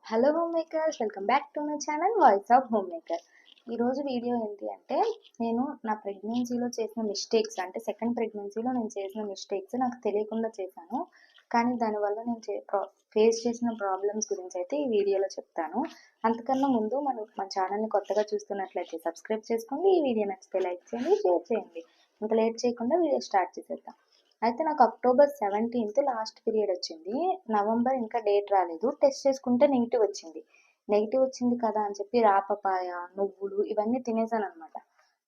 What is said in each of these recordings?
Hello home makers, welcome back to my channel voice of home maker. ఈరోజు video ఏంటి అంటే, నేను నా ప్రెగ్నెన్సీలో చేసిన మిస్టేక్స్, అంటే సెకండ్ ప్రెగ్నెన్సీలో నేను చేసిన మిస్టేక్స్ నాకు తెలియకుండా చేశాను. కానీ దానివల్ల నేను ఫేస్ చేసిన ప్రాబ్లమ్స్ గురించి అయితే ఈ వీడియోలో చెప్తాను. అంతకన్నా ముందు మన ఛానల్ని కొత్తగా చూస్తున్నట్లయితే సబ్స్క్రైబ్ చేసుకోండి. ఈ వీడియో నచ్చితే లైక్ చేయండి, షేర్ చేయండి. ఇంకా లేట్ చేయకుండా వీడియో స్టార్ట్ చేసేద్దాం. అయితే నాకు అక్టోబర్ 17th లాస్ట్ పీరియడ్ వచ్చింది. నవంబర్ ఇంకా డేట్ రాలేదు. టెస్ట్ చేసుకుంటే నెగిటివ్ వచ్చింది. నెగిటివ్ వచ్చింది కదా అని చెప్పి రాపపాయ, నువ్వులు ఇవన్నీ తినేసాను అనమాట.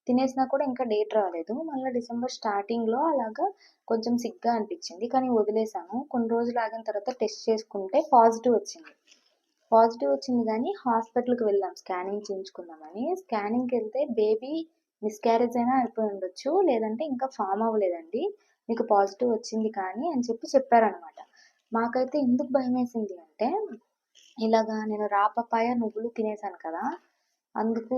తినేసినా కూడా ఇంకా డేట్ రాలేదు. మళ్ళీ డిసెంబర్ స్టార్టింగ్లో అలాగా కొంచెం సిగ్గా అనిపించింది, కానీ వదిలేసాను. కొన్ని రోజులు ఆగిన తర్వాత టెస్ట్ చేసుకుంటే పాజిటివ్ వచ్చింది. కానీ హాస్పిటల్కి వెళ్ళాం స్కానింగ్ చేయించుకుందామని. స్కానింగ్కి వెళ్తే బేబీ మిస్క్యారేజ్ అయినా అయిపోయి ఉండొచ్చు, లేదంటే ఇంకా ఫామ్ అవ్వలేదండి, మీకు పాజిటివ్ వచ్చింది కానీ అని చెప్పి చెప్పారనమాట. మాకైతే ఎందుకు భయం వేసింది అంటే, ఇలాగా నేను రాపపాయ నువ్వులు తినేసాను కదా, అందుకు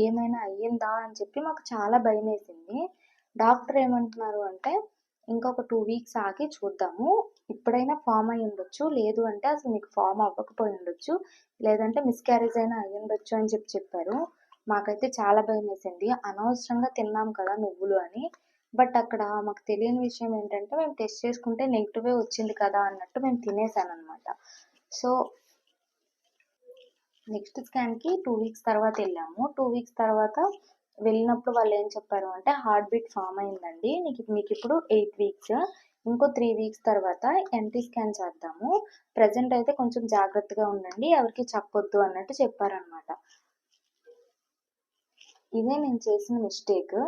ఏమైనా అయ్యిందా అని చెప్పి మాకు చాలా భయం వేసింది. డాక్టర్ ఏమంటున్నారు అంటే, ఇంకొక 2 weeks ఆగి చూద్దాము, ఇప్పుడైనా ఫామ్ అయి ఉండొచ్చు, లేదు అంటే అసలు మీకు ఫామ్ అవ్వకపోయి ఉండొచ్చు, లేదంటే మిస్క్యారేజ్ అయినా అయ్యి ఉండొచ్చు అని చెప్పారు. మాకైతే చాలా భయం వేసింది. అనవసరంగా తిన్నాం కదా నువ్వులు అని. బట్ అక్కడ మాకు తెలియని విషయం ఏంటంటే, మేము టెస్ట్ చేసుకుంటే నెగిటివే వచ్చింది కదా అన్నట్టు మేము తినేసాను అనమాట. సో నెక్స్ట్ స్కాన్కి 2 weeks తర్వాత వెళ్ళాము. 2 weeks తర్వాత వెళ్ళినప్పుడు వాళ్ళు ఏం చెప్పారు అంటే, హార్ట్ బీట్ ఫామ్ అయిందండి, మీకు ఇప్పుడు 8 weeks, ఇంకో 3 weeks తర్వాత ఎన్టీ స్కాన్ చేద్దాము, ప్రజెంట్ అయితే కొంచెం జాగ్రత్తగా ఉండండి, ఎవరికి చెప్పొద్దు అన్నట్టు చెప్పారనమాట. ఇదే నేను చేసిన మిస్టేక్.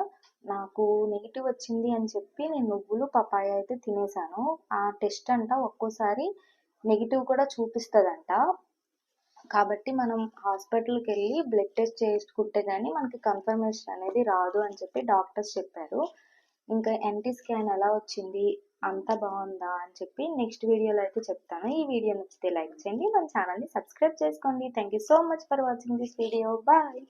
నాకు నెగిటివ్ వచ్చింది అని చెప్పి నేను నువ్వులు పపాయ అయితే తినేసాను. ఆ టెస్ట్ అంట ఒక్కోసారి నెగిటివ్ కూడా చూపిస్తుందంట. కాబట్టి మనం హాస్పిటల్కి వెళ్ళి బ్లడ్ టెస్ట్ చేసుకుంటే కానీ మనకి కన్ఫర్మేషన్ అనేది రాదు అని చెప్పి డాక్టర్స్ చెప్పారు. ఇంకా ఎన్టీ స్కాన్ ఎలా వచ్చింది, అంతా బాగుందా అని చెప్పి నెక్స్ట్ వీడియోలో అయితే చెప్తాను. ఈ వీడియో నచ్చితే లైక్ చేయండి, మన ఛానల్ని సబ్స్క్రైబ్ చేసుకోండి. Thank you so much for watching this video. Bye.